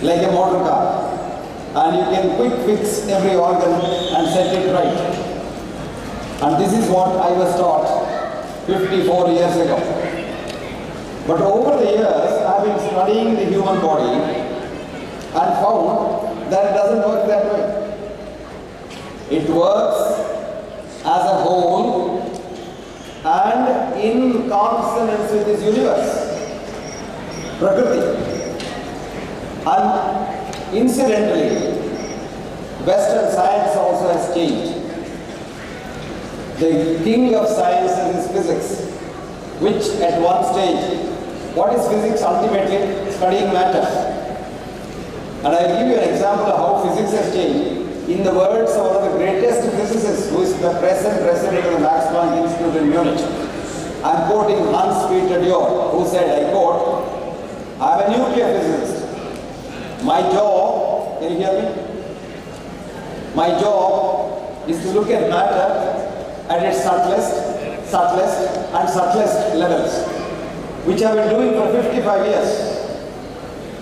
like a motor car. And you can quick fix every organ and set it right. And this is what I was taught 54 years ago. But over the years, I have been studying the human body and found that it doesn't work that way. It works as a whole and in consonance with this universe, Prakriti. And incidentally, Western science also has changed. The king of sciences is physics, which at one stage, what is physics? Ultimately, studying matter. And I'll give you an example of how physics has changed. In the words of one of the greatest physicists who is the present president of the Max Planck Institute in Munich, I'm quoting Hans-Peter Dior, who said, I quote, I'm a nuclear physicist. My job, can you hear me? My job is to look at matter at its subtlest levels, which I've been doing for 55 years.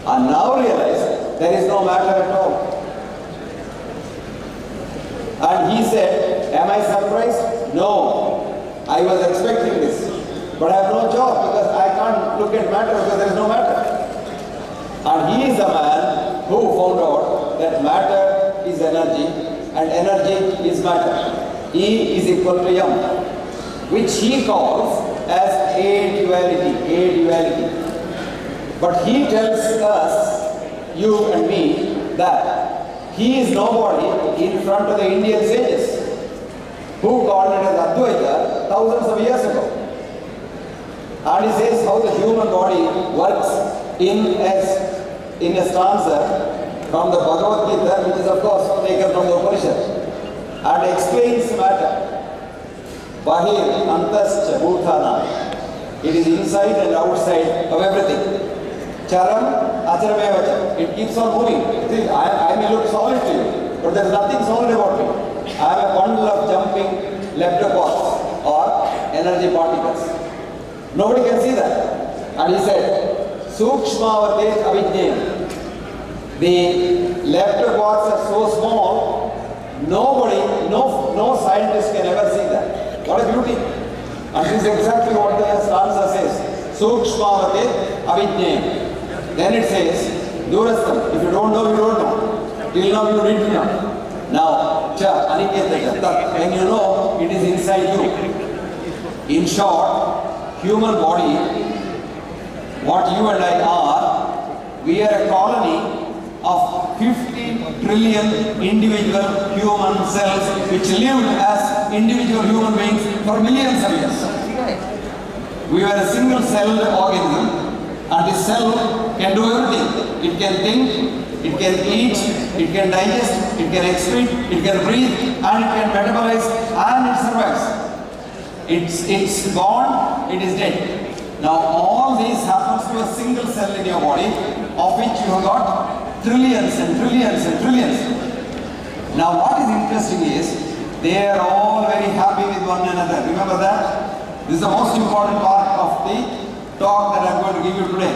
And now realize there is no matter at all. And he said, am I surprised? No. I was expecting this. But I have no job because I can't look at matter because there is no matter. And he is a man who found out that matter is energy and energy is matter. E is equal to M, which he calls as a duality. But he tells us, you and me, that he is nobody in front of the Indian sages who called it as Advaita thousands of years ago. And he says how the human body works in a stanza from the Bhagavad Gita, which is of course taken from the Upanishad, and explains matter. Bahir antascha bhutana. It is inside and outside of everything. Charam acharmevacha. It keeps on moving. See, I may look solid to you, but there is nothing solid about me. I am a bundle of jumping leptopods or energy particles. Nobody can see that. And he said, Sukshmavate avidnyam. The leptopods are so small, no scientist can ever see that. What a beauty. And this is exactly what the stanza says. Sukshmavate avidnyam. Then it says, Durastham. If you don't know, you don't know. Till now, you need to know. Now, cha, aniketa, when you know, it is inside you. In short, human body, what you and I are, we are a colony of 50 trillion individual human cells which lived as individual human beings for millions of years. We are a single-celled organism, and this cell can do everything. It can think, it can eat, it can digest, it can excrete, it can breathe, and it can metabolize, and it survives. It's born, it is dead. Now all this happens to a single cell in your body, of which you have got trillions and trillions and trillions. Now what is interesting is, they are all very happy with one another. Remember that? This is the most important part of the talk that I am going to give you today.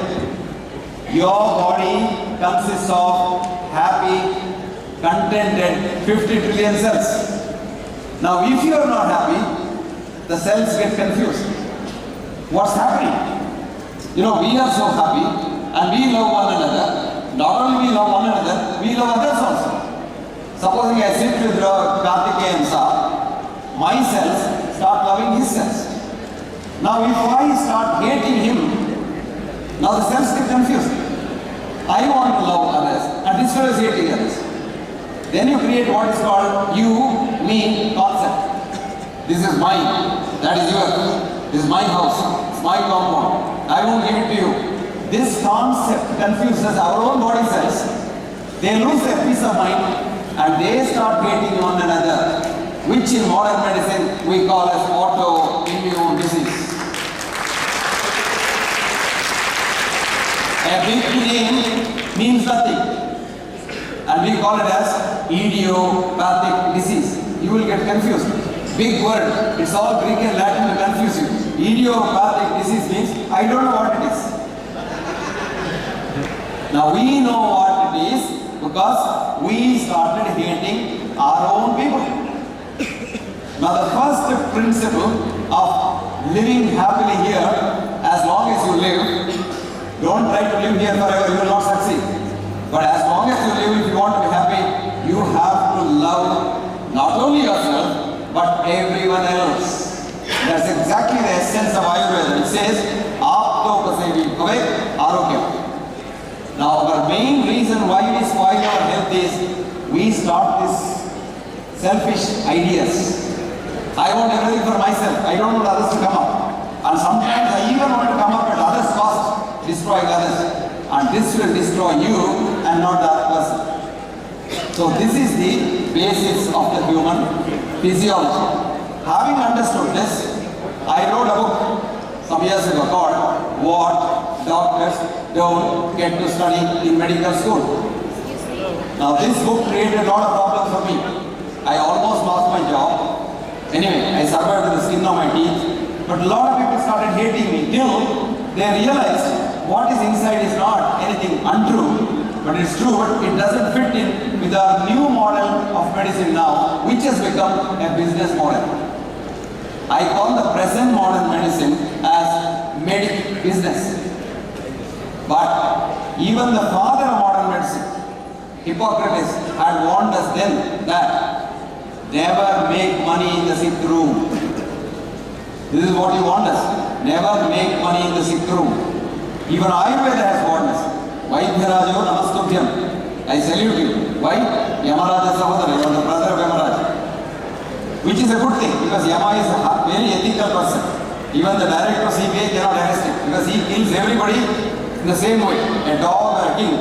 Your body consists of happy, contented 50 trillion cells. Now if you are not happy, the cells get confused. What's happening? You know, we are so happy and we love one another. Not only we love one another, we love others also. Supposing I sit with Kartikeyan sir, my cells start loving his cells. Now if I start hating him, now the cells get confused. I want to love others and this fellow is hating others. Then you create what is called you, me concept. This is mine, that is yours. This is my house, it's my compound. I won't give it to you. This concept confuses our own body cells. They lose their peace of mind and they start hating one another, which in modern medicine we call as autoimmune disease. A big name means nothing, and we call it as idiopathic disease. You will get confused. Big word, it's all Greek and Latin to confuse you. Idiopathic disease means I don't know what it is. Now we know what it is because we started hating our own people. Now the first principle of living happily here, as long as you live, don't try to live here forever, you will not succeed. But as long as you live, if you want to be happy, you have to love not only yourself, but everyone else. That's exactly the essence of Ayurveda. It says, Aapto Pasevi Kavek Arogyam. Now our main reason why we spoil our health is, we start this selfish ideas. I want everything for myself. I don't want others to come up. And sometimes I even want to come up at others' cost, destroying others. And this will destroy you and not the other person. So this is the basis of the human physiology. Having understood this, I wrote a book some years ago called What Doctors Don't Get to Study in Medical School. Now this book created a lot of problems for me. I almost lost my job. Anyway, I survived with the skin on my teeth. But a lot of people started hating me till they realized what is inside is not anything untrue, but it's true, but it doesn't fit in with our new model of medicine now, which has become a business model. I call the present modern medicine as medic business. But even the father of modern medicine, Hippocrates, had warned us then that never make money in the sick room. This is what he warned us. Never make money in the sick room. Even Ayurveda has warned us. Vaidhyarajo Namastubhyam. I salute you. Why? Yamaraja Sahodara, you are the brother of Yamaraja. Which is a good thing, because Yama is a very ethical person. Even the director of CBI cannot arrest him, because he kills everybody in the same way, a dog or a king.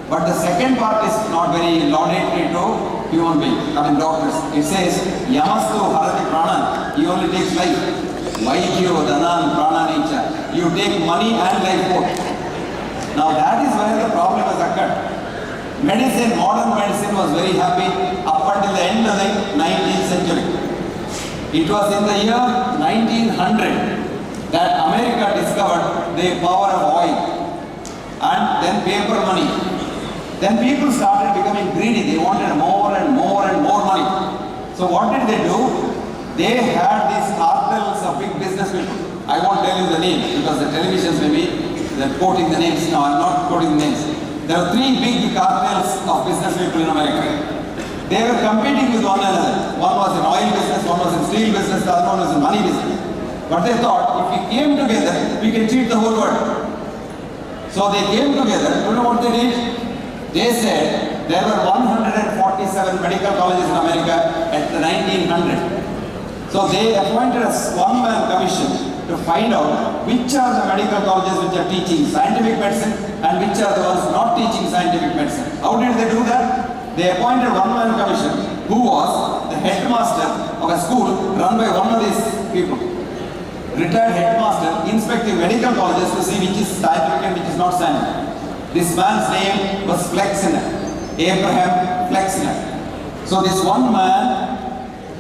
But the second part is not very laudatory to human being, doctors. It says, Yamastu Harati Pranan, he only takes life. Vaidyo Dhanan Prananecha. You take money and life both. Now that is where the problem has occurred. Medicine, modern medicine was very happy up until the end of the 19th century. It was in the year 1900 that America discovered the power of oil and then paper money. Then people started becoming greedy. They wanted more and more and more money. So what did they do? They had these cartels of big business people. I won't tell you the names because the televisions may be they're quoting the names. No, I'm not quoting the names. There are three big cartels of business people in America. They were competing with one another. One was in oil business, one was in steel business, the other one was in money business. But they thought, if we came together, we can cheat the whole world. So they came together. You know what they did? They said there were 147 medical colleges in America at the 1900. So they appointed a one-man commission to find out which are the medical colleges which are teaching scientific medicine and which are the ones not teaching scientific medicine. How did they do that? They appointed one-man commission who was the headmaster of a school run by one of these people. Retired headmaster inspecting medical colleges to see which is scientific and which is not scientific. This man's name was Flexner, Abraham Flexner. So this one man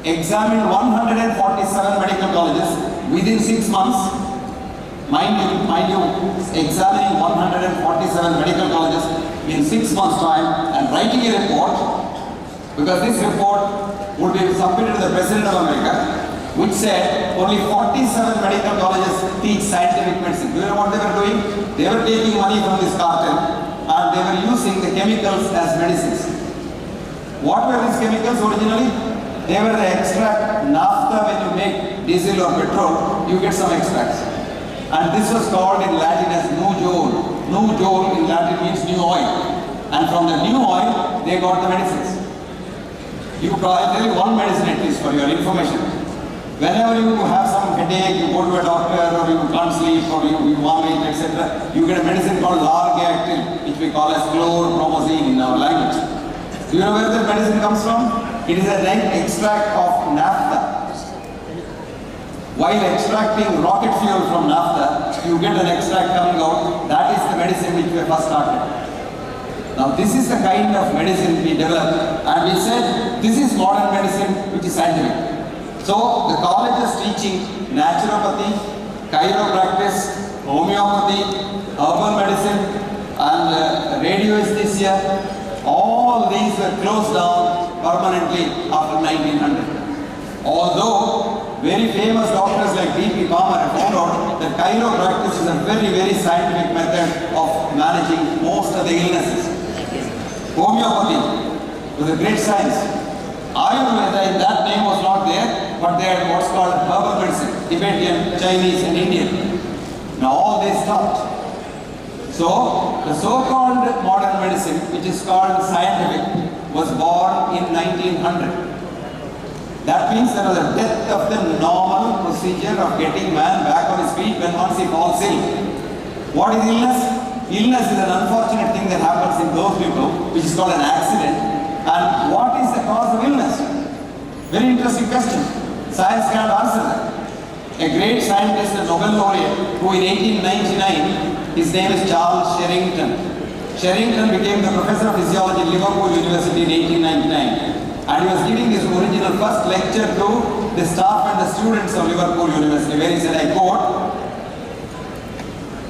examined 147 medical colleges within 6 months. Mind you, examining 147 medical colleges in 6 months' time and writing a report, because this report would be submitted to the President of America, which said only 47 medical colleges teach scientific medicine. Do you know what they were doing? They were taking money from this cartel and they were using the chemicals as medicines. What were these chemicals originally? They were the extract naphtha. When you make diesel or petrol, you get some extracts. And this was called in Latin as new-jol. New-jol in Latin means new oil. And from the new oil, they got the medicines. I'll tell you one medicine at least for your information. Whenever you have some headache, you go to a doctor, or you can't sleep, or you vomit, etc., you get a medicine called largactil, which we call as chlorpromazine in our language. Do you know where that medicine comes from? It is an extract of naphtha. While extracting rocket fuel from naphtha, you get an extract coming out. That is the medicine which we first started. Now this is the kind of medicine we developed, and we said this is modern medicine which is scientific. So the colleges teaching naturopathy, chiropractic, homeopathy, herbal medicine, and radioanesthesia, all these were closed down permanently after 1900. Although very famous doctors like B.P. Palmer have found out that chiropractic is a very, very scientific method of managing most of the illnesses. Homeopathy was a great science. Ayurveda, that name was not there, but they had what's called herbal medicine, Tibetan, Chinese and Indian. Now all they stopped. So the so-called modern medicine, which is called scientific, was born in 1900. That means there was a death of the normal procedure of getting man back on his feet when once he falls ill. What is illness? Illness is an unfortunate thing that happens in those people, which is called an accident. And what is the cause of illness? Very interesting question. Science cannot answer that. A great scientist and Nobel laureate who in 1899, his name is Charles Sherrington. Sherrington became the professor of physiology at Liverpool University in 1899. And he was giving his original first lecture to the staff and the students of Liverpool University, where he said, I quote,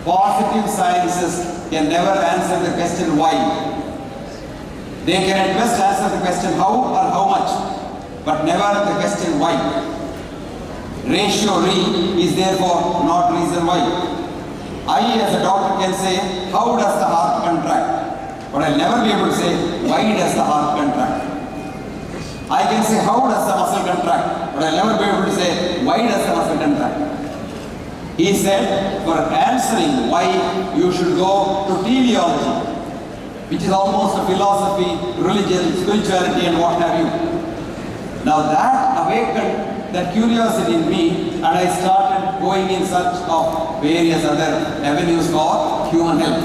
positive sciences can never answer the question why. They can at best answer the question how or how much, but never the question why. Ratio re is therefore not reason why. I as a doctor can say, how does the heart contract? But I'll never be able to say, why does the heart contract? I can say, how does the muscle contract? But I'll never be able to say, why does the muscle contract? He said, for answering why, you should go to teleology, which is almost a philosophy, religion, spirituality and what have you. Now that awakened that curiosity in me, and I started going in search of various other avenues for human health.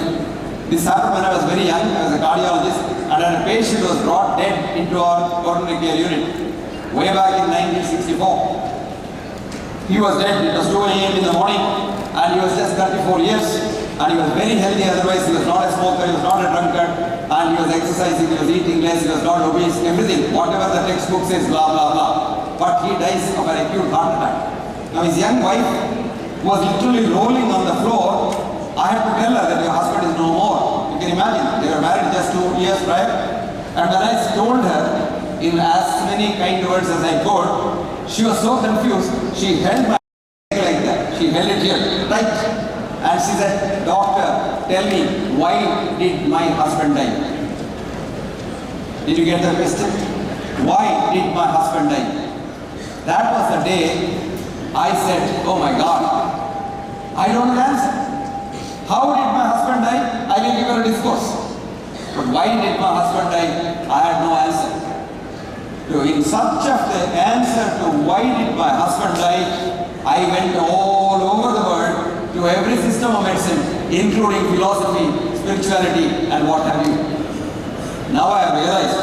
This happened when I was very young. I was a cardiologist, and a patient was brought dead into our coronary care unit way back in 1964. He was dead. It was 2 a.m. in the morning, and he was just 34 years, and he was very healthy. Otherwise, he was not a smoker, he was not a drunkard, and he was exercising, he was eating less, he was not obese, everything. Whatever the textbook says, blah, blah, blah. But he dies of an acute heart attack. Now, his young wife was literally rolling on the floor. I had to tell her that your husband is no more. You can imagine, they were married just 2 years prior. And when I told her in as many kind words as I could, she was so confused, she held my leg like that. She held it here, right? And she said, doctor, tell me, why did my husband die? Did you get the question? Why did my husband die? That was the day I said, oh my God, I don't answer. How did my husband die? I will give her a discourse. But why did my husband die? I had no answer. So in search of the answer to why did my husband die, I went all over the world to every system of medicine, including philosophy, spirituality, and what have you. Now I have realized,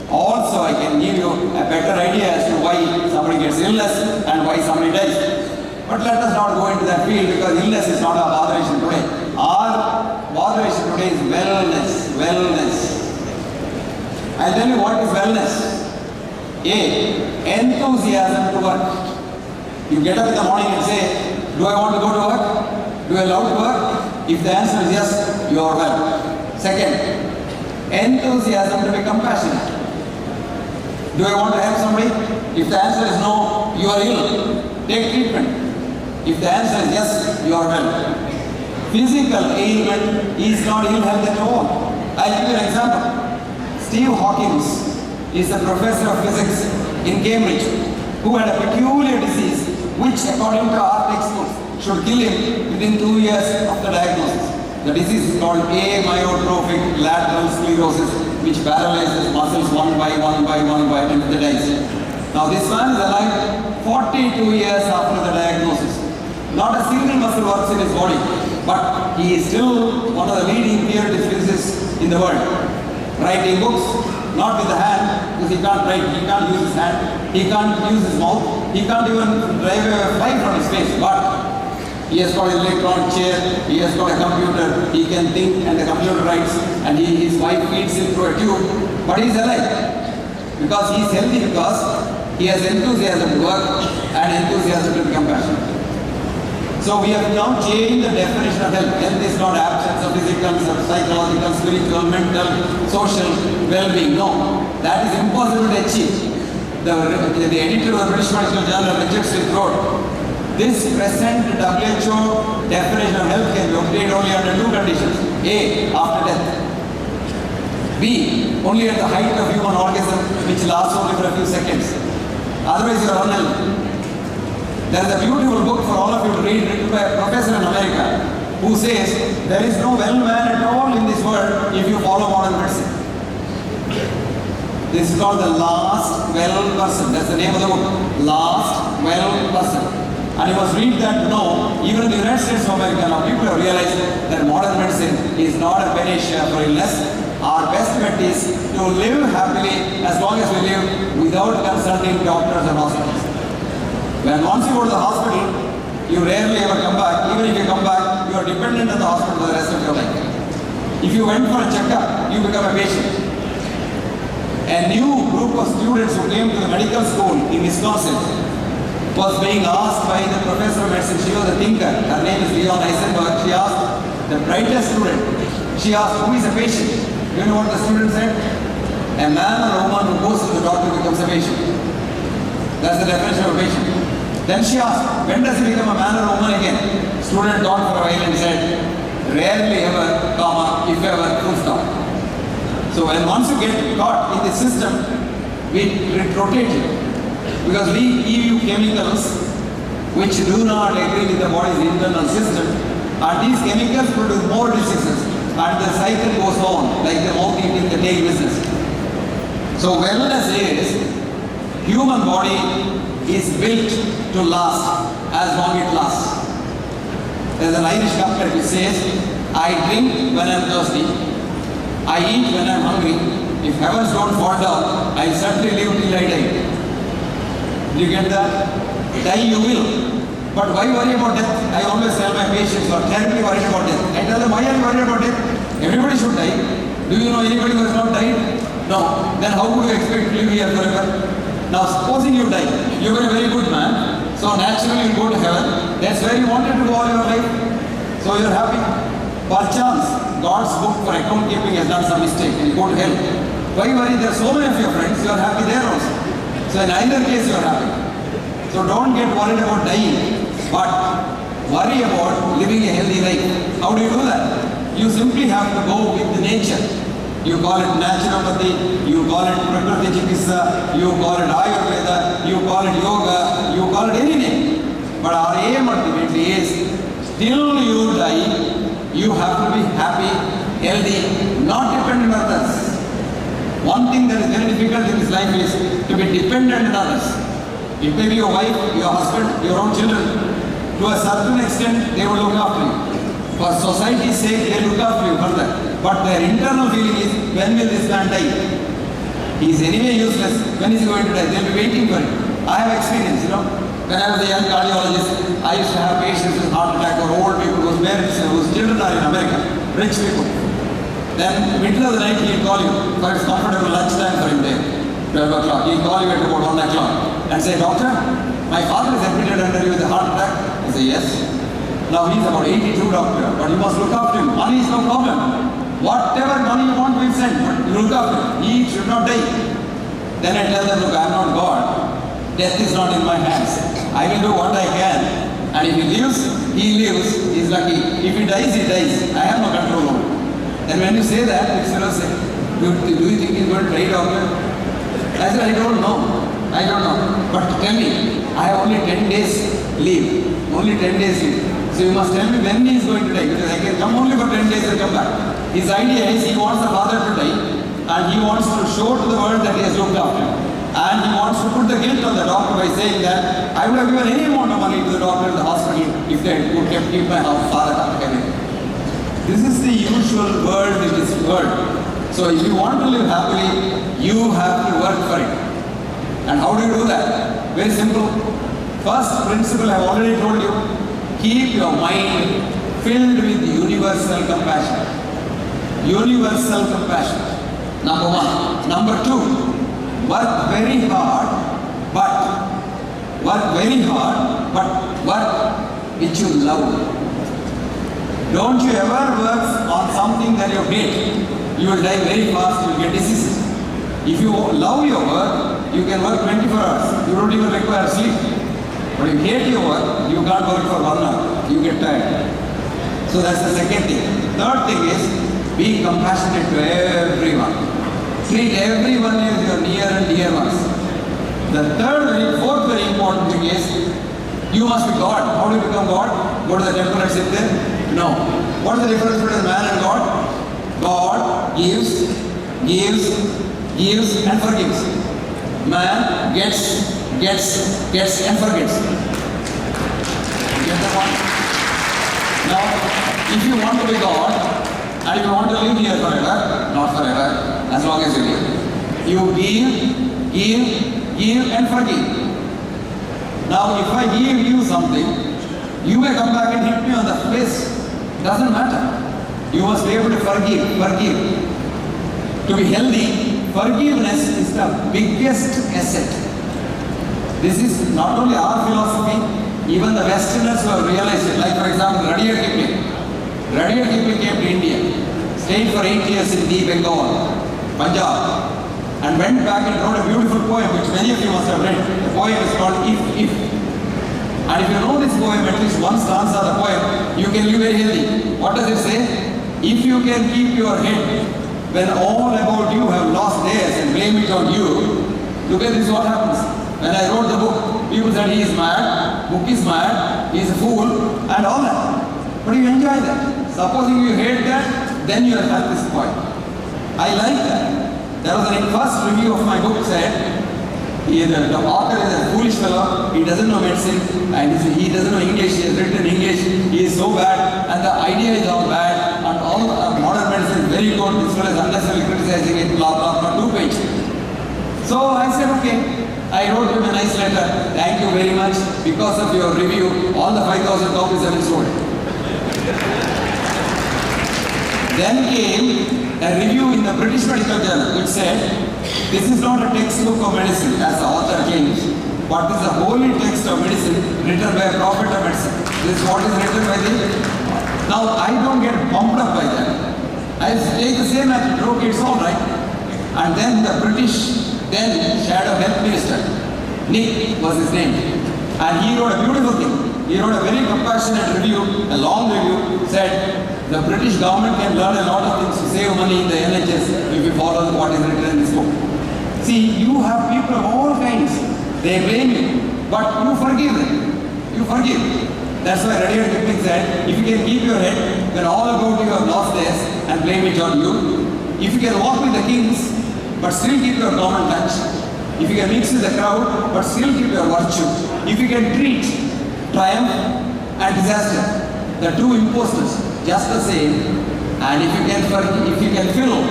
also I can give you a better idea as to why somebody gets illness and why somebody dies. But let us not go into that field, because illness is not our botheration today. Our botheration today is wellness, wellness. I'll tell you what is wellness. A, enthusiasm to work. You get up in the morning and say, do I want to go to work? Do I love to work? If the answer is yes, you are well. Second, enthusiasm to be compassionate. Do I want to help somebody? If the answer is no, you are ill. Take treatment. If the answer is yes, you are well. Physical ailment is not ill health at all. I'll give you an example. Steve Hawkins is a professor of physics in Cambridge who had a peculiar disease which, according to our textbooks, should kill him within 2 years of the diagnosis. The disease is called amyotrophic lateral sclerosis, which paralyzes muscles one by one until they die. Now this man is alive 42 years after the diagnosis. Not a single muscle works in his body, but he is still one of the leading theoretical physicists in the world. Writing books, not with the hand, because he can't write, he can't use his hand, he can't use his mouth, he can't even drive a fly from his face, but he has got an electronic chair, he has got a computer, he can think and the computer writes, and his wife feeds him through a tube, but he is alive. Because he is healthy, because he has enthusiasm to work and enthusiasm to be compassionate. So we have now changed the definition of health. Health is not absence of physical, psychological, spiritual, mental, social well-being. No, that is impossible to achieve. The editor of the British Medical Journal, Richard Smith, wrote, this present WHO definition of health can be obtained only under two conditions. A, after death. B, only at the height of human orgasm, which lasts only for a few seconds. Otherwise you are unhealthy. There is a beautiful book for all of you to read, written by a professor in America, who says there is no well man at all in this world if you follow modern medicine. This is called the last well person. That's the name of the book. Last well person. And you must read that to know, even in the United States of America, now people have realized that modern medicine is not a panacea for illness. Our best bet is to live happily as long as we live without consulting doctors and hospitals. When once you go to the hospital, you rarely ever come back. Even if you come back, you are dependent on the hospital for the rest of your life. If you went for a checkup, you become a patient. A new group of students who came to the medical school in Wisconsin was being asked by the professor of medicine. She was a thinker. Her name is She asked the brightest student. She asked, who is a patient? You know what the student said? A man or a woman who goes to the doctor becomes a patient. That's the definition of a patient. Then she asked, when does he become a man or a woman again? Student thought for a while and said, rarely ever, comma, if ever, full stop. So when once you get caught in the system, it rotates you. Because we give you chemicals which do not agree with the body's internal system, and these chemicals produce more diseases, and the cycle goes on, like the mouth eating the tail business. So wellness is, human body is built to last as long as it lasts. There's an Irish couplet which says, I drink when I'm thirsty, I eat when I'm hungry. If heavens don't fall down, I'll certainly live till I die. Do you get that? Die you will. But why worry about death? I always tell my patients who are terribly worried about death. I tell them, why are you worried about death? Everybody should die. Do you know anybody who has not died? No. Then how would you expect to live here forever? Now supposing you die, you were a very good man, so naturally you go to heaven. That's where you wanted to go all your life. So you're happy. Perchance, God's book for account keeping has done some mistake and you go to hell. Why worry? There are so many of your friends, you are happy there also. So in either case you are happy. So don't get worried about dying, but worry about living a healthy life. How do you do that? You simply have to go with the nature. You call it Naturopathy, you call it Prakriti Chikitsa, you call it Ayurveda, you call it Yoga, you call it any name. But our aim ultimately is, till you die, you have to be happy, healthy, not dependent on others. One thing that is very difficult in this life is to be dependent on others. It may be your wife, your husband, your own children. To a certain extent, they will look after you. For society's sake, they look after you further. But their internal feeling is, when will this man die? He is anyway useless. When is he going to die? They will be waiting for him. I have experience, When I was a young cardiologist, I used to have patients with heart attack or old people whose parents, whose children are in America, rich people. Then, middle of the night, he'll call you for his comfortable lunchtime for him there, 12 o'clock. He'll call you at about 1 o'clock and say, Doctor, my father is admitted under you with a heart attack. I say, yes. Now he's about 82, doctor, but you must look after him. Money is no problem. Whatever money you want, we'll send, but you look after him. He should not die. Then I tell them, look, I am not God. Death is not in my hands. I will do what I can. And if he lives, he lives. He is lucky. If he dies, he dies. I have no control over it. Then when you say that, it's say, do you think he's going to die, doctor? I said, I don't know. I don't know. But tell me, I have only 10 days leave. Only 10 days leave. So you must tell me when he is going to die, because I can come only for 10 days and come back. His idea is he wants the father to die, and he wants to show to the world that he has looked after him. And he wants to put the guilt on the doctor by saying that I would have given any amount of money to the doctor in the hospital if they would keep my father away. This is the usual world in this world. So if you want to live happily, you have to work for it. And how do you do that? Very simple. First principle I have already told you. Keep your mind filled with universal compassion. Universal compassion. Number one. Number two, work very hard, but work which you love. Don't you ever work on something that you hate. You will die very fast, you will get diseases. If you love your work, you can work 24 hours. You don't even require sleep. But if you hate your work, you can't work for 1 hour. You get tired. So that's the second thing. Third thing is, be compassionate to everyone. Treat everyone as your near and dear ones. The fourth very important thing is, you must be God. How do you become God? Go to the temple and sit there? No. What is the difference between man and God? God gives and forgives. Man gets and forgets. You get the point? Now, if you want to be God, and if you want to live here forever, not forever, as long as you live, you give and forgive. Now, if I give you something, you may come back and hit me on the face. Doesn't matter. You must be able to forgive. To be healthy, forgiveness is the biggest asset. This is not only our philosophy, even the Westerners who have realized it. Like for example, Rudyard Kipling. Rudyard Kipling came to India, stayed for 8 years in Bengaluru, Punjab, and went back and wrote a beautiful poem which many of you must have read. The poem is called If. And if you know this poem, at least one stanza of the poem, you can live very healthy. What does it say? If you can keep your head when all about you have lost theirs and blame it on you, look at this, what happens. When I wrote the book, people said he is mad, book is mad, he is a fool, and all that. But you enjoy that. Supposing you hate that, then you are at this point. I like that. There was a first review of my book said, the author is a foolish fellow, he doesn't know medicine, and he doesn't know English, he has written English, he is so bad, and the idea is all bad, and all modern medicine is very good, this fellow is unnecessarily criticizing it, blah, blah, blah, 2 pages. So I said, okay, I wrote him a nice letter, thank you very much, because of your review, all the 5,000 copies have been sold. Then came a review in the British Medical Journal which said, this is not a textbook of medicine as the author claims, but this is a holy text of medicine written by a prophet of medicine. This is what is written by the... Now I don't get pumped up by that. I take the same attitude, okay, it's all right. And then the British, Shadow Health Minister, Nick was his name, and he wrote a beautiful thing. He wrote a very compassionate review, a long review, said, the British government can learn a lot of things to save money in the NHS if you follow what is written in this book. See, you have people of all kinds. They blame you, but you forgive them. You forgive. That's why Rudyard Kipling said, if you can keep your head when all about you have lost theirs and blame it on you, if you can walk with the kings, but still keep your common touch, if you can mix with the crowd, but still keep your virtue, if you can treat triumph and disaster, the two impostors, just the same, and if you can fill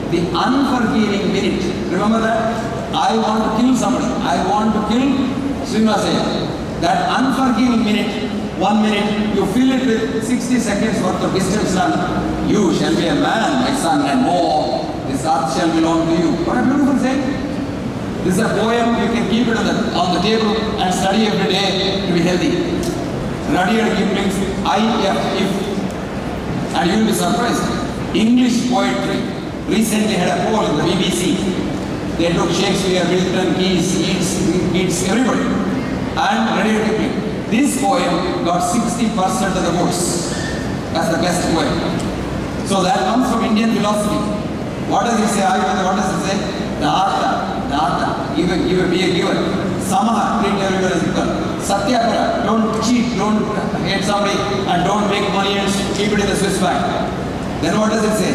the unforgiving minute, remember that? I want to kill somebody, I want to kill Srinivasa. That unforgiving minute, 1 minute, you fill it with 60 seconds worth of distance run. You shall be a man, my son, and more. This earth shall belong to you. What a beautiful thing. This is a poem, you can keep it on the table and study every day to be healthy. Rudyard Kipling's If. And you will be surprised. English poetry recently had a poll in the BBC. They took Shakespeare, Milton, Keats, everybody. And Rudyard Kipling. This poem got 60% of the votes as the best poem. So that comes from Indian philosophy. What does he say? What does he say? Data, be a giver. Samaha, treat everyone as equal. Satyagraha, don't cheat, don't hate somebody, and don't make money and keep it in the Swiss bank. Then what does it say?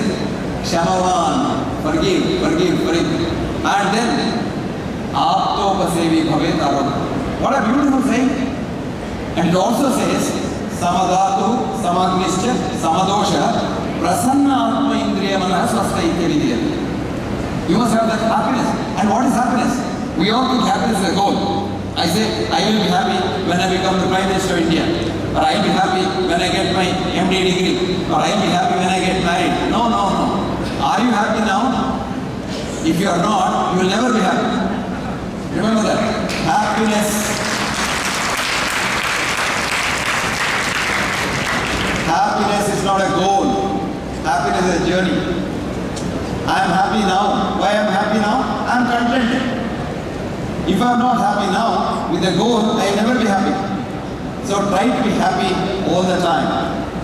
Shamavan, forgive. And then, Aptopasevi bhavet aram. What a beautiful thing. And it also says, Samadhatu, Samagnischa, Samadosha, Prasanna Atma Indriya Mana Swasta Ityavidya. You must have that happiness. And what is happiness? We all think happiness is a goal. I say, I will be happy when I become the Prime Minister of India. Or I will be happy when I get my MD degree. Or I will be happy when I get married. No. Are you happy now? If you are not, you will never be happy. Remember that. Happiness. a goal. Happiness is a journey. I am happy now. Why I am happy now? I am content. If I am not happy now with a goal, I will never be happy. So try to be happy all the time.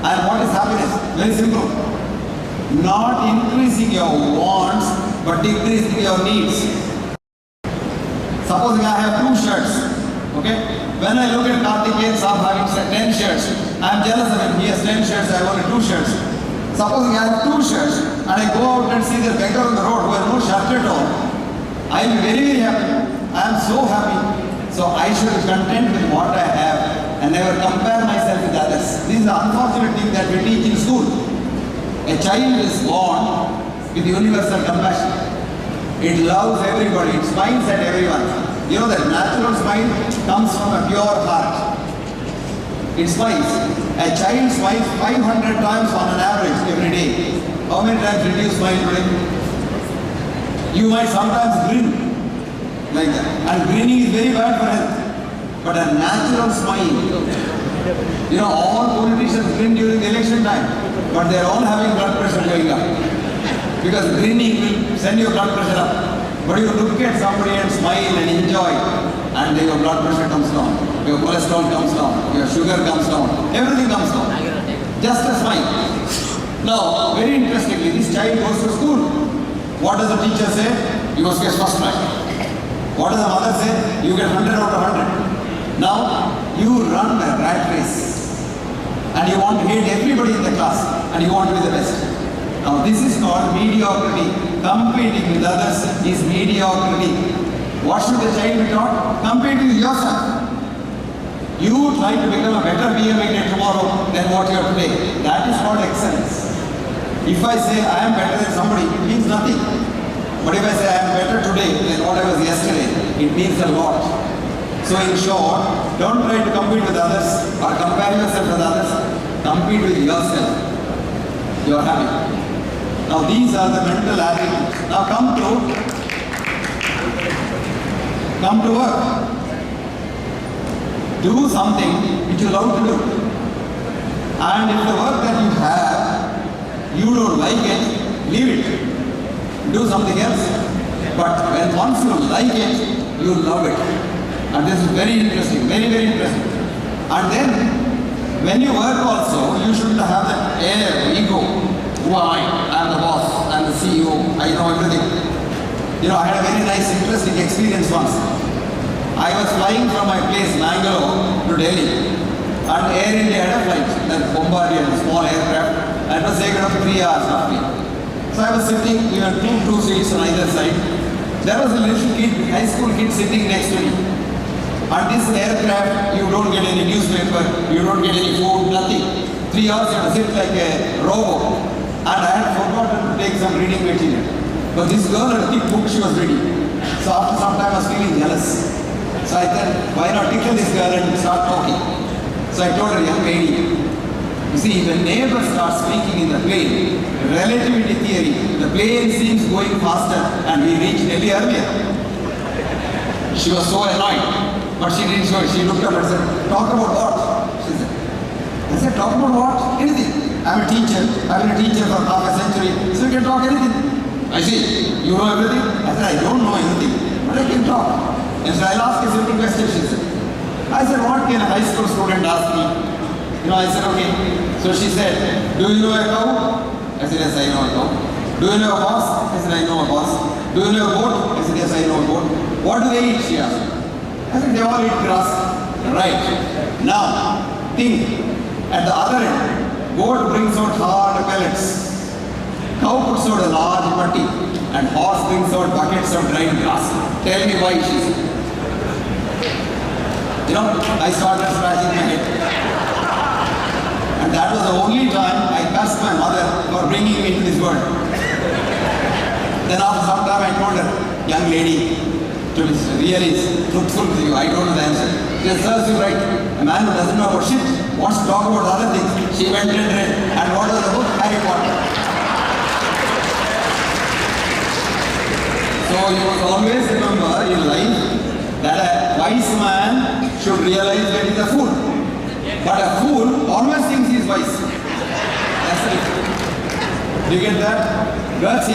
And what is happiness? Very simple. Not increasing your wants, but decreasing your needs. Supposing I have 2 shirts, okay? When I look at Karthikeyan Saab having 10 shirts, I am jealous of him. He has 10 shirts, I have only 2 shirts. Supposing I have 2 shirts and I go out and see the beggar on the road who has no shirt at all, I will be very, very happy. I am so happy. So I should be content with what I have and never compare myself with others. This is the unfortunate thing that we teach in school. A child is born with universal compassion. It loves everybody, it smiles at everyone. You know that natural smile comes from a pure heart. It smiles. A child smiles 500 times on an average every day. How many times did you smile today? You might sometimes grin like that. And grinning is very bad for health. But a natural smile. You know, all politicians grin during the election time. But they are all having blood pressure going up. Because grinning will send your blood pressure up. But you look at somebody and smile and enjoy, and then your blood pressure comes down, your cholesterol comes down, your sugar comes down, everything comes down. Just a smile. Now, very interestingly, this child goes to school. What does the teacher say? You must get first rank. What does the mother say? You get 100 out of 100. Now, you run a rat race. And you want to hate everybody in the class. And you want to be the best. Now this is called mediocrity. Competing with others is mediocrity. What should the child be taught? Compete with yourself. You try to become a better B.M.Hegde tomorrow than what you are today. That is called excellence. If I say I am better than somebody, it means nothing. But if I say I am better today than what I was yesterday, it means a lot. So in short, don't try to compete with others or compare yourself with others. Compete with yourself. You are happy. Now these are the mental attitudes. Now come to work. Do something which you love to do. And if the work that you have, you don't like it, leave it. Do something else. But when once you like it, you love it. And this is very interesting, very, very interesting. And then, when you work also, you shouldn't have that air, ego. Who am I? I am the boss, I am the CEO, I know everything. You know, I had a very nice, interesting experience once. I was flying from my place, Bengaluru, to Delhi. And Air India had a flight, that Bombardier, small aircraft. And it was taken up 3 hours roughly. So I was sitting, we had two seats on either side. There was a little kid, high school kid sitting next to me. And this aircraft, you don't get any newspaper, you don't get any food, nothing. 3 hours you have to sit like a robot. And I had forgotten to take some reading material. But this girl had a thick book she was reading. So after some time I was feeling jealous. So I said, why not tickle this girl and start talking? So I told her, young lady, you see, when neighbor starts speaking in the plane, relativity theory, the plane seems going faster and we reach Delhi earlier. She was so annoyed, but she didn't show it. She looked up and said, talk about what? She said, I said, talk about what? Anything. I'm a teacher. I've been a teacher for half a century, so you can talk anything. I see, you know everything? I said, I don't know anything, but I can talk. And so I'll ask a simple question, she said. I said, what can a high school student ask me? You know, I said, okay. So she said, do you know a cow? I said, yes, I know a cow. Do you know a horse? I said, I know a horse. Do you know a goat? I said, yes, I know a goat. What do they eat? She asked. I said, they all eat grass. Right. Now, think, at the other end, goat brings out hard pellets. Cow puts out a large matti. And horse brings out buckets of dried grass. Tell me why, she said. You know, I started scratching my head. And that was the only time I cursed my mother for bringing me into this world. Then after some time I told her, young lady, to be really truthful with you, I don't know the answer. She said, sir, you're right. A man who doesn't know about shit wants to talk about other things. She went and read. And what was the book? Harry Potter. So you must always remember in life that a wise man should realize that he is a fool. But a fool always thinks he is wise. A Do you get that? Goethe,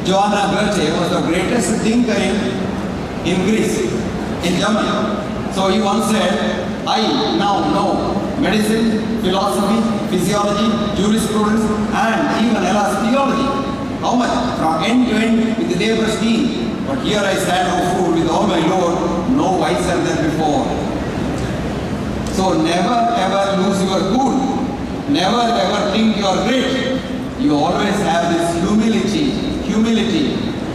Johanna Goethe was the greatest thinker in Greece, in Germany. So he once said, I now know medicine, philosophy, physiology, jurisprudence, and even alas, theology. How much? From end to end with the labor's team. But here I stand on food with all my load, no wiser than before. So never ever lose your cool. Never ever think you are great. You always have this humility,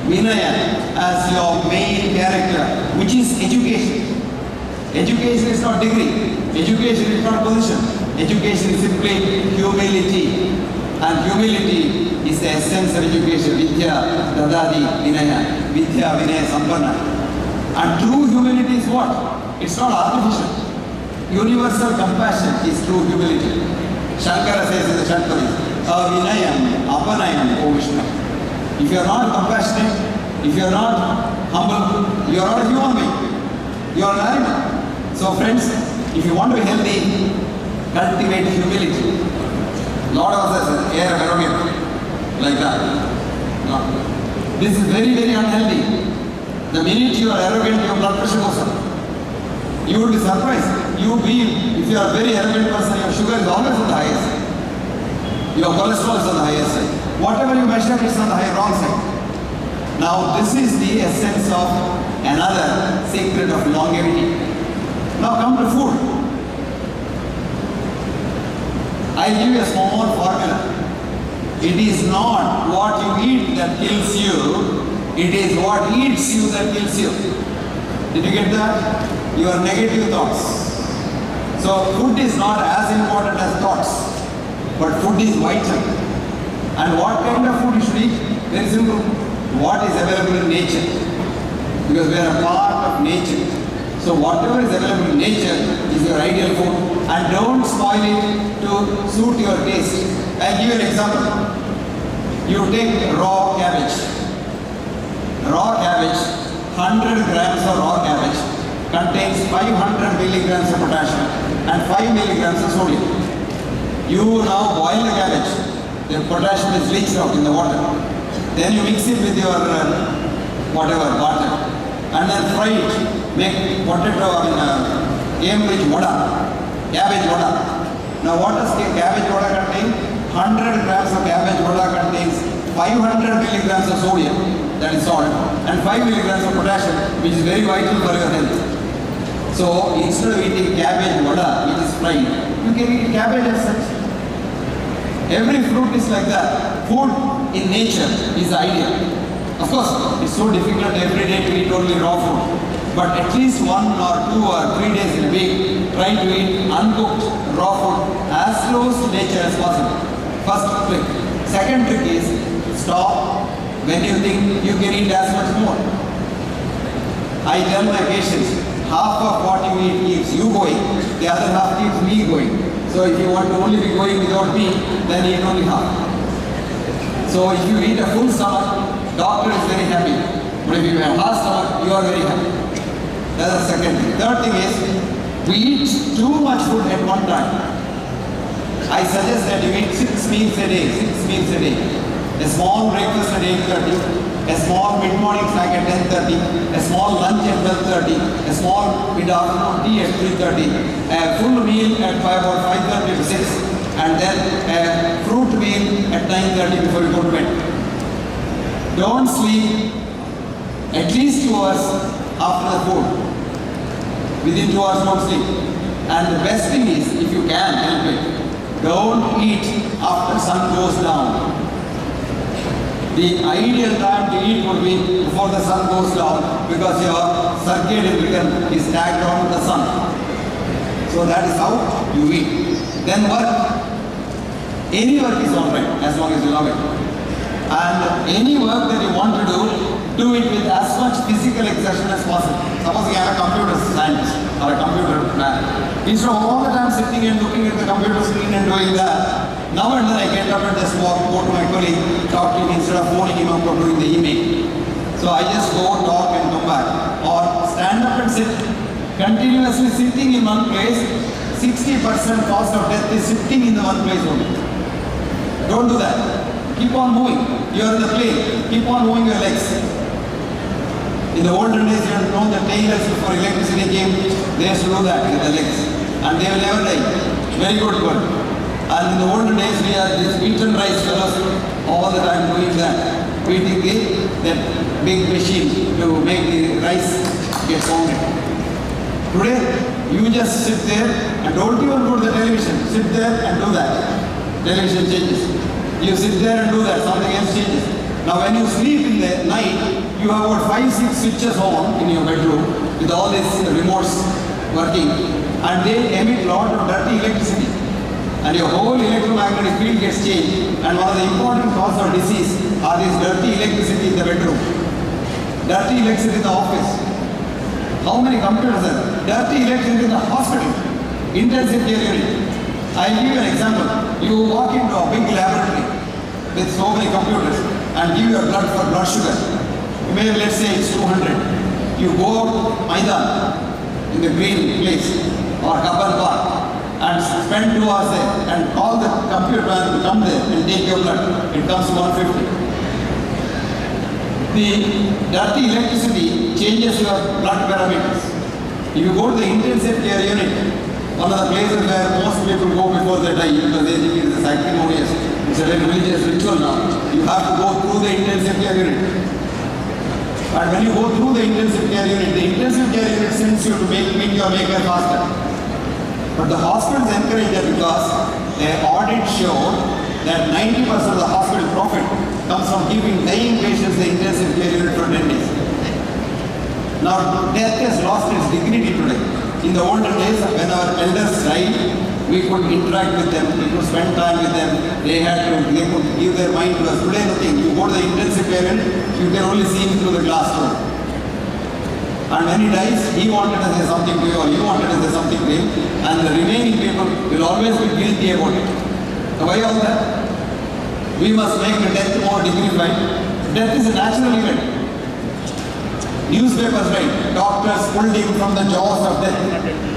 Vinaya as your main character, which is education. Education is not degree. Education is not position. Education is simply humility. And humility is the essence of education. Vidya, Dadadi, Vinaya. Vidya, Vinaya, Sampana. And true humility is what? It's not artificial. Universal compassion is true humility. Shankara says in the Shankaris, Vinayam, Apanayam, O Vishnu. If you are not compassionate, if you are not humble, you are not a human being. You are an animal. So friends, if you want to be healthy, cultivate humility. Lot of us are arrogant, like that. No. This is very, very unhealthy. The minute you are arrogant, your blood pressure goes up. You will be surprised. You be, if you are a very arrogant person, your sugar is always on the highest side. Your cholesterol is on the highest side. Whatever you measure is on the wrong side. Now this is the essence of another secret of longevity. Now come to food. I'll give you a small formula. It is not what you eat that kills you, it is what eats you that kills you. Did you get that? Your negative thoughts. So food is not as important as thoughts, but food is vital. And what kind of food you should eat? Very simple. What is available in nature? Because we are a part of nature. So whatever is available in nature is your ideal food. And don't spoil it to suit your taste. I'll give you an example. You take raw cabbage. Raw cabbage, 100 grams of raw cabbage contains 500 milligrams of potassium and 5 milligrams of sodium. You now boil the cabbage. The potassium is leached out in the water. Then you mix it with your whatever, water. And then fry it. Make potato, Cambridge vada, cabbage vada. Now what does cabbage vada contain? 100 grams of cabbage vada contains 500 milligrams of sodium, that is salt, and 5 milligrams of potassium, which is very vital for your health. So instead of eating cabbage vada, which is fried, you can eat cabbage as such. Every fruit is like that. Food in nature is ideal. Of course, it's so difficult every day to eat only raw food. But at least 1 or 2 or 3 days in a week, try to eat uncooked raw food as close to nature as possible. First trick. Second trick is stop when you think you can eat as much more. I tell my patients, half of what you eat keeps you going, the other half keeps me going. So if you want to only be going without me, then eat only half. So if you eat a full stomach, doctor is very happy. But if you have half stomach, you are very happy. That's the second thing. Third thing is, we eat too much food at one time. I suggest that you eat 6 meals a day, 6 meals a day. A small breakfast at 8:30, a small mid-morning snack at 10:30, a small lunch at 12:30, a small mid-afternoon tea at 3:30, a full meal at about 5:30 to 6, and then a fruit meal at 9:30 before you go to bed. Don't sleep at least 2 hours after the food. Within 2 hours, don't sleep. And the best thing is, if you can help it, don't eat after sun goes down. The ideal time to eat would be before the sun goes down, because your circadian rhythm is tagged on to the sun. So that is how you eat. Then work. Any work is alright as long as you love it. And any work that you want to do it with as much physical exertion as possible. Suppose you have a computer scientist or a computer man. Instead of all the time sitting and looking at the computer screen and doing that, now and then I get up and just walk, go to my colleague, talk to him instead of phoning him up or doing the email. So I just go, talk and come back. Or stand up and sit. Continuously sitting in one place, 60% cause of death is sitting in the one place only. Don't do that. Keep on moving. You are in the plane. Keep on moving your legs. In the olden days, you know the tailors before electricity came, they used to do that with the legs. And they will never die. Very good word. And in the olden days, we had these beaten rice fellows all the time doing that. Beating that big machine to make the rice get pounded. Today, you just sit there and don't even go to the television. Sit there and do that. Television changes. You sit there and do that, something else changes. Now when you sleep in the night, you have about 5-6 switches on in your bedroom with all these remotes working, and they emit a lot of dirty electricity. And your whole electromagnetic field gets changed, and one of the important causes of disease are these dirty electricity in the bedroom. Dirty electricity in the office. How many computers are there? Dirty electricity in the hospital. Intensive care unit. I'll give you an example. You walk into a big laboratory with so many computers and give your blood for blood sugar. You may, let's say it's 200. You go out Maidan in the green place or Kabban Park and spend 2 hours there and call the computer man to come there and take your blood. It comes to 150. The dirty electricity changes your blood parameters. If you go to the intensive care unit, one of the places where most people go before they die because they think it is sanctimonious, it's a religious ritual now. You have to go through the intensive care unit. And when you go through the intensive care unit sends you to meet your maker faster. But the hospitals encourage that because their audit showed that 90% of the hospital profit comes from giving dying patients the intensive care unit for 10 days. Now, death has lost its dignity today. In the olden days, when our elders died, we could interact with them, we could spend time with them, they could give their mind to us. Today, nothing. You go to the intensive care unit, you can only see him through the glass door. And when he dies, he wanted to say something to you or you wanted to say something to him, and the remaining people will always be guilty about it. So why all that? We must make the death more dignified. Death is a natural event. Newspapers write, doctors pulled him from the jaws of death.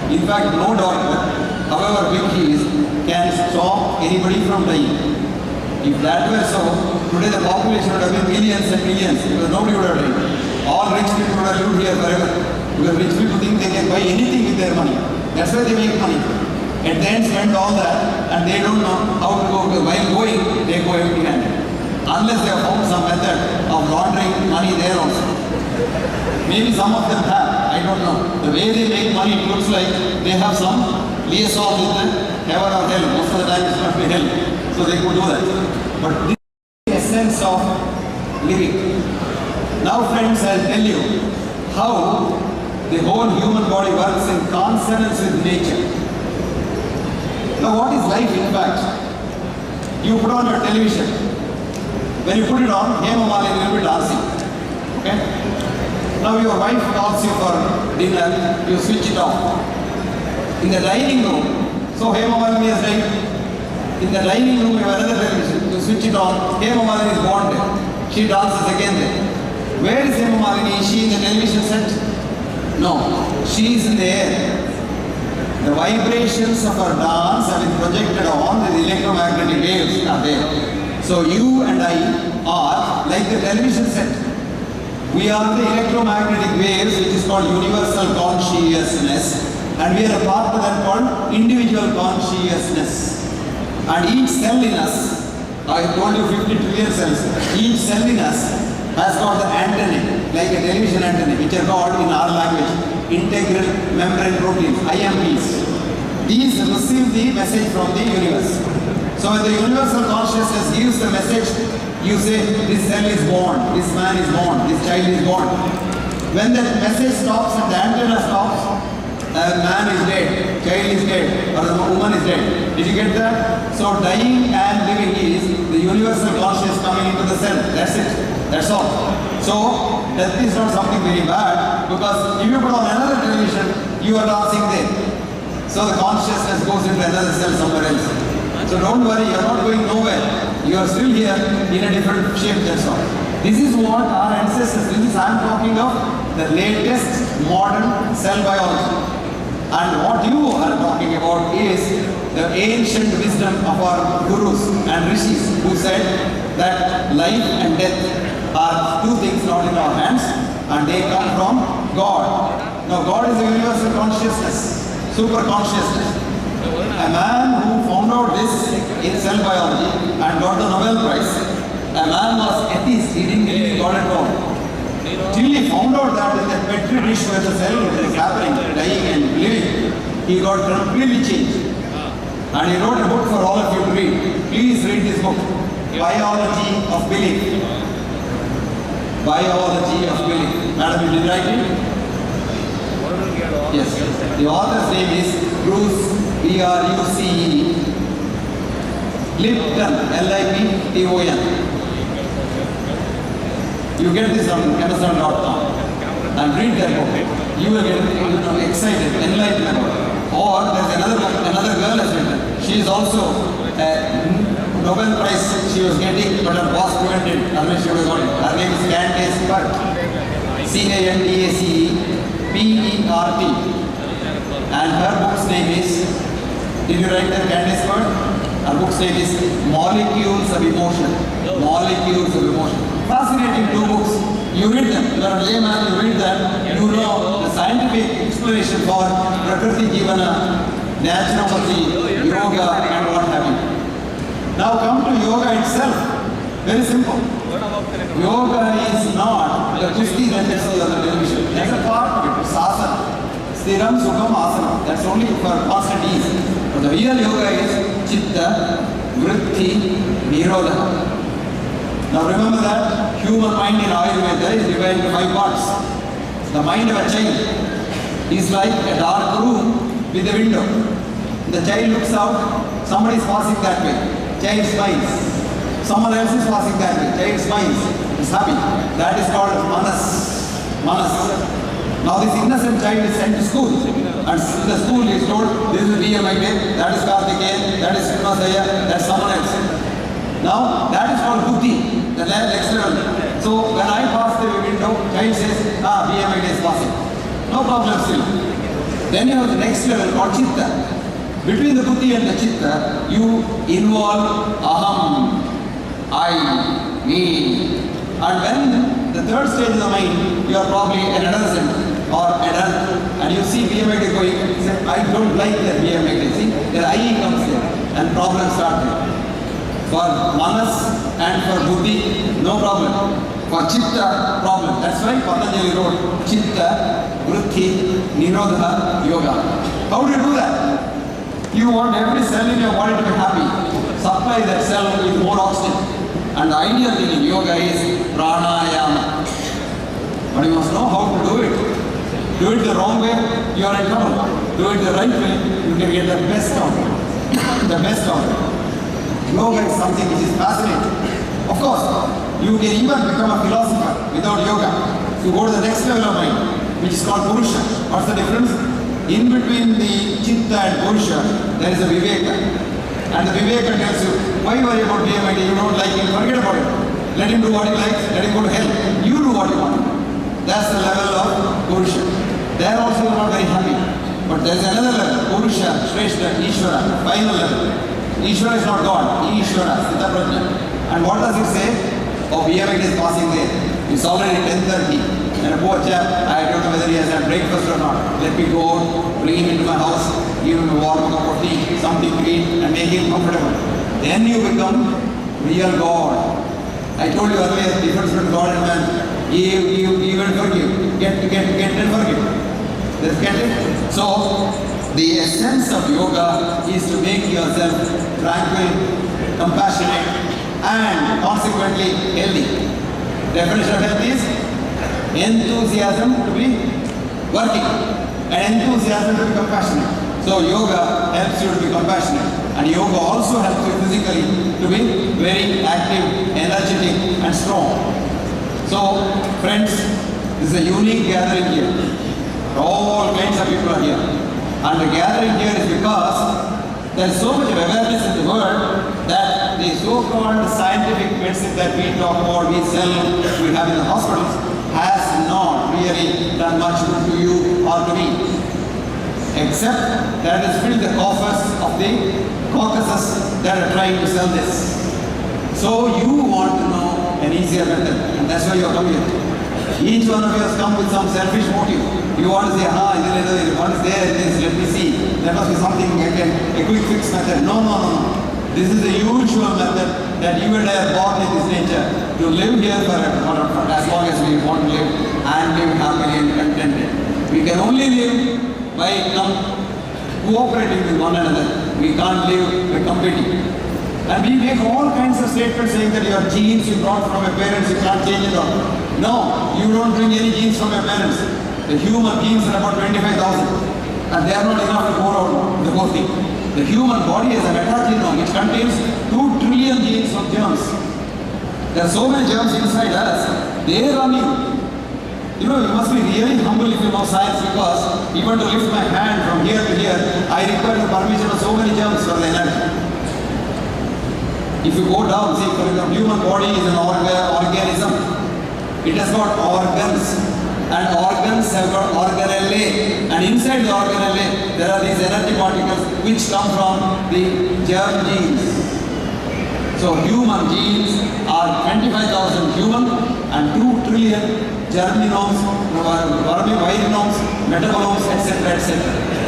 In fact, no doctor, however big he is, can stop anybody from dying. If that were so, today the population would have been millions and millions, because nobody would have died. All rich people would have lived here forever. Because rich people think they can buy anything with their money. That's why they make money. And then spend all that, and they don't know how to go. While going, they go empty-handed. Unless they have found some method of laundering money there also. Maybe some of them have, I don't know. The way they make money, it looks like they have some liaison with the heaven or hell. Most of the time it's not be hell. So they could do that. But this is the essence of living. Now friends, I'll tell you how the whole human body works in consonance with nature. Now what is life in fact? You put on your television. When you put it on, Hema Malini will be dancing. Okay? Now your wife calls you for dinner, you switch it off. In the dining room, so Hema Malini is right. In the dining room, you have another television, you switch it on, Hema Malini is born there. She dances again there. Where is Hema Malini? Is she in the television set? No, she is in the air. The vibrations of her dance have been projected on the electromagnetic waves are there. So you and I are like the television set. We are the electromagnetic waves, which is called universal consciousness, and we are a part of that called individual consciousness. And each cell in us, I told you 50 trillion cells, each cell in us has got the antennae, like a television antennae, which are called in our language, integral membrane proteins, IMPs. These receive the message from the universe. So when the universal consciousness gives the message, you say, this cell is born, this man is born, this child is born. When that message stops and the antenna stops, a man is dead, child is dead, or the woman is dead. Did you get that? So dying and living is the universal consciousness coming into the cell. That's it. That's all. So death is not something very bad, because if you put on another television, you are dancing there. So the consciousness goes into another cell somewhere else. So don't worry, you are not going nowhere. You are still here in a different shape, that's all. This is what our ancestors, I am talking of the latest modern cell biology. And what you are talking about is the ancient wisdom of our gurus and rishis who said that life and death are two things not in our hands and they come from God. Now God is a universal consciousness, super consciousness. A man who found out this in cell biology and got the Nobel Prize, a man was atheist, he didn't believe in God at all. Till he found out that in that petri dish where the cell is happening, dying and living, he got completely changed. And he wrote a book for all of you to read. Please read this book, Biology of Belief. Biology of Belief. Madam, you did write it? Yes. The author's name is Bruce, B-R-U-C-E, Lipton, L-I-P-T-O-N. You get this on Amazon.com and read that book. You will get excited, enlightened. Or there's another girl has written. She is also a Nobel Prize she was getting, but her boss prevented. Otherwise she would have got it. Her name is Candace Pert. C-A-N-D-A-C-E P-E-R-T. And her book's name is, did you write that, Candace Pert? Her book's name is Molecules of Emotion. Molecules of Emotion. Fascinating two books. You read them. You are a layman, you read them. You know the scientific explanation for Prakriti Jivana, Naturopathy, Yoga and what have you. Now come to Yoga itself. Very simple. Yoga is not the kusti that you see on the television. That's a part of it. It's asana. Stiram Sukham Asana. That's only for constant ease. But the real yoga is Chitta, Vritti, Nirodha. Now remember that human mind in Ayurveda is divided into 5 parts. The mind of a child is like a dark room with a window. The child looks out, somebody is passing that way. Child smiles. Someone else is passing that way. Child smiles. Is happy. That is called Manas. Manas. Now this innocent child is sent to school. And in the school he is told, this is B.M.Hegde, that is Karthikeyan, that is Srinivasaya, that is someone else. Now that is called Buddhi, the next level. So when I pass the window, child says, B.M.Hegde is passing. No problem still. Then you have the next level called Chitta. Between the Buddhi and the Chitta, you involve Aham, I, me. And when the third stage of the mind, you are probably an adolescent or adult, and you see B.M.Hegde going, you say, I don't like that B.M.Hegde. See, the I comes there and problems start there. For Manas and for Buddhi, no problem. For Chitta, problem. That's why Patanjali wrote Chitta, Vritti, Nirodha, Yoga. How do you do that? You want every cell in your body to be happy. Supply that cell with more oxygen. And the ideal thing in yoga is pranayama. But you must know how to do it. Do it the wrong way, you are in trouble. Do it the right way, you can get the best out of it. The best out of it. Yoga is something which is fascinating. Of course, you can even become a philosopher without yoga. You go to the next level of mind, which is called Purusha. What's the difference? In between the Chitta and Purusha, there is a Viveka. And the Viveka tells you, why worry about B.M.Hegde? You don't like him, forget about it. Let him do what he likes, let him go to hell. You do what you want. That's the level of Purusha. There also you are not very happy. But there is another level, Purusha, Shrestha, Ishvara, final level. Ishvara is not God, Ishvara, Siddha Prajna. And what does it say? Oh, B.M.Hegde is passing there. It's already 10:30. And a poor chap, I don't know whether he has had breakfast or not. Let me go out, bring him into my house, give him a warm cup of tea, something to eat, and make him comfortable. Then you become real God. I told you earlier the difference between God and man. Give and forgive. Get and forgive. Let's get it? So, the essence of yoga is to make yourself tranquil, compassionate, and consequently healthy. Definition of health is enthusiasm to be working and enthusiasm to be compassionate. So yoga helps you to be compassionate, and yoga also helps you physically to be very active, energetic and strong. So friends, this is a unique gathering here. All kinds of people are here. And the gathering here is because there is so much of awareness in the world that the so-called scientific medicine that we talk about, we sell, we have in the hospitals, has not really done much good to you or to me. except that has filled the coffers of the caucuses that are trying to sell this. So you want to know an easier method, and that's why you are coming here. Each one of you has come with some selfish motive. You want to say, what is there in this? Let me see. There must be something, a quick fix method. No. This is the usual method that you and I are born in this nature to live here for as long as we want to live and live happily and contented. We can only live by cooperating with one another. We can't live by competing. And we make all kinds of statements saying that your genes you brought from your parents, you can't change it all. No, you don't bring any genes from your parents. The human genes are about 25,000 and they are not enough to go around the whole thing. The human body is a metagenome which contains 2 trillion genes of germs. There are so many germs inside us, they run you. You know, you must be really humble if you know science, because even to lift my hand from here to here, I require the permission of so many germs for the energy. If you go down, see, for example, human body is an organism. It has got organs, and organs have got organelle, and inside the organelle there are these energy particles which come from the germ genes. So human genes are 25,000 human and 2 trillion germinomes, virinomes, metabolomes, etc.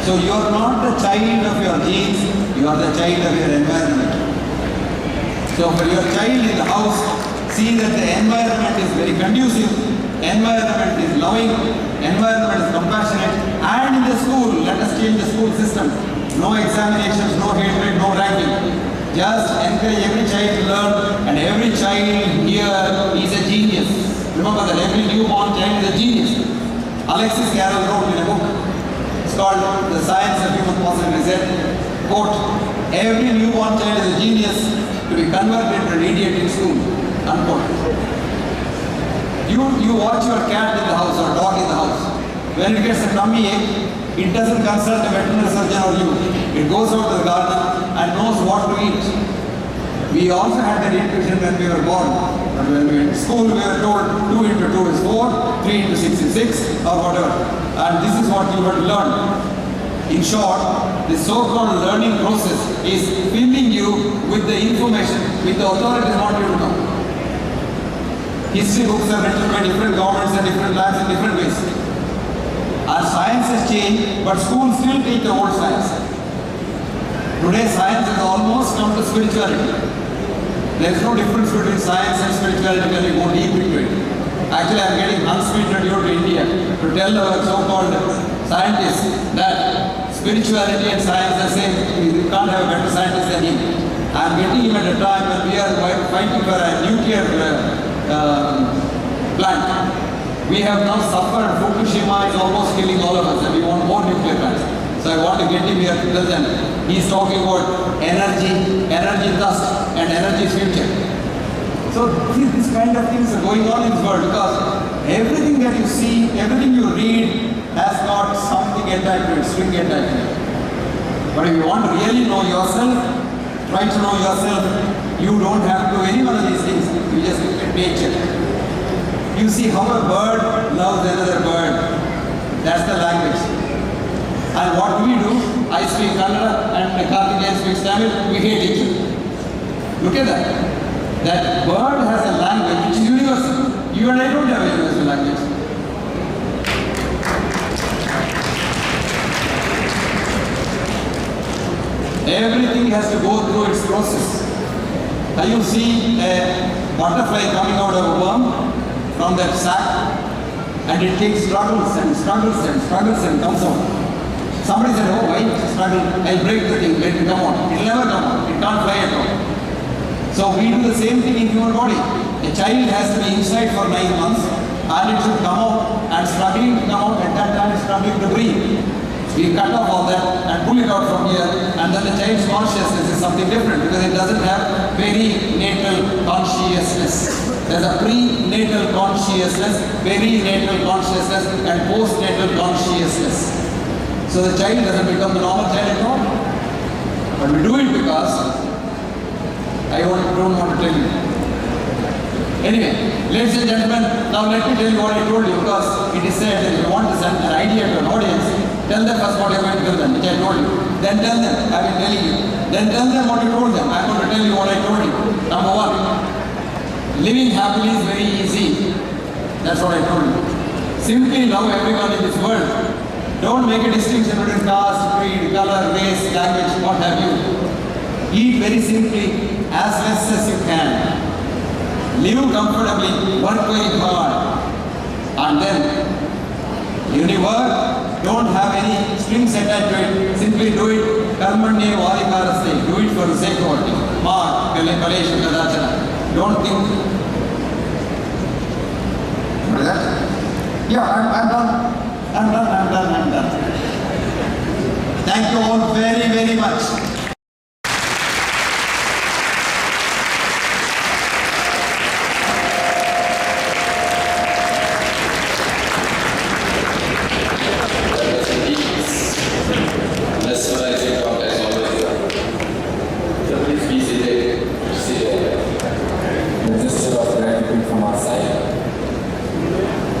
So you are not the child of your genes, you are the child of your environment. So for your child in the house, see that the environment is very conducive, environment is loving, environment is compassionate, and in the school, let us change the school system. No examinations, no hatred, no ranking. Just encourage every child to learn, and every child here is a genius. Remember that every newborn child is a genius. Alexis Carrel wrote in a book, it's called The Science of Human Possibility. Quote, every newborn child is a genius to be converted to an idiot in school. Unquote. You watch your cat in the house or dog in the house. When it gets a tummy ache, it doesn't consult a veterinary surgeon or you. It goes out to the garden and knows what to eat. We also had that intuition when we were born. But when we were in school, we were told 2 into 2 is 4, 3 into 6 is 6, or whatever. And this is what you have to learn. In short, the so-called learning process is filling you with the information which the authorities want you to know. History books are written by different governments and different lands in different ways. Our science has changed, but schools still teach the old science. Today, science has almost come to spirituality. There is no difference between science and spirituality when you go deep into it. Actually, I am getting Hans-Peter to India to tell our so-called scientists that spirituality and science are the same. You can't have a better scientist than him. I am getting him at a time when we are fighting for a nuclear plant. We have now suffered. Fukushima is almost killing all of us, and we want more nuclear plants. So I want to get him here to tell them. He's talking about energy thirst, and energy future. So these kind of things are going on in this world, because everything that you see, everything you read has got something attached to it, string attached to it. But if you want to really know yourself, try to know yourself, you don't have to do any one of these things. You just look at nature. You see how a bird loves another bird. That's the language. And what do? I speak Kannada and Karthikeyan speaks Tamil, we hate each other. Look at that. That bird has a language which is universal. You and I don't have a universal language. Everything has to go through its process. Now you see a butterfly coming out of a worm from that sac, and it takes struggles and comes out. Somebody said, oh, why struggle? I'll break the thing, let it come out. It will never come out. It can't fly at all. So we do the same thing in human body. A child has to be inside for 9 months, and it should come out, and struggling to come out, at that time struggling to breathe. We cut off all that and pull it out from here, and then the child's consciousness is something different, because it doesn't have perinatal consciousness. There's a prenatal consciousness, perinatal consciousness, and postnatal consciousness. So the child doesn't become the normal child at all. But we do it because I don't want to tell you. Anyway, ladies and gentlemen, now let me tell you what I told you, because it is said that if you want to send an idea to an audience, Tell them first what you are going to tell them, which I told you. Then tell them, I will tell you. Then tell them what you told them. I am going to tell you what I told you. Number one, living happily is very easy. That's what I told you. Simply love everyone in this world. Don't make a distinction between caste, creed, color, race, language, what have you. Eat very simply, as less as you can. Live comfortably, work very hard. And then, when you work, don't have any strings attached to it. Simply do it. Karmanye varikaraste. Do it for the sake of it. Mark, Kalesha, Kadachana. Don't think. What is that? Yeah, I'm done. I'm done. Thank you all very, very much.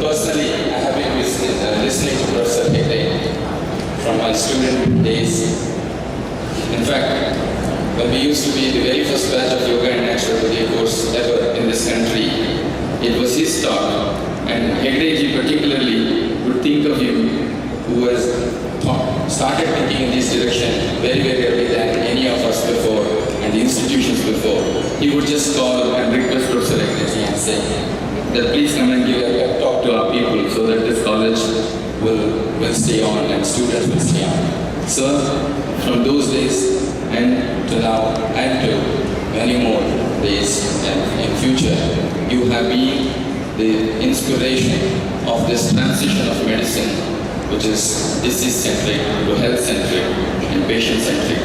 Personally, I have been listening to Professor Hegde from my student days. In fact, when we used to be the very first batch of yoga and naturopathy course ever in this country, it was his talk, and Hegde ji particularly would think of you, who has started thinking in this direction very, very early than any of us before and the institutions before. He would just call and request Professor Hegde ji and say that please come and give a pep talk to our people so that this college will stay on and students will stay on. Sir, from those days and to now and to many more days and in future, you have been the inspiration of this transition of medicine, which is disease-centric to health-centric and patient-centric.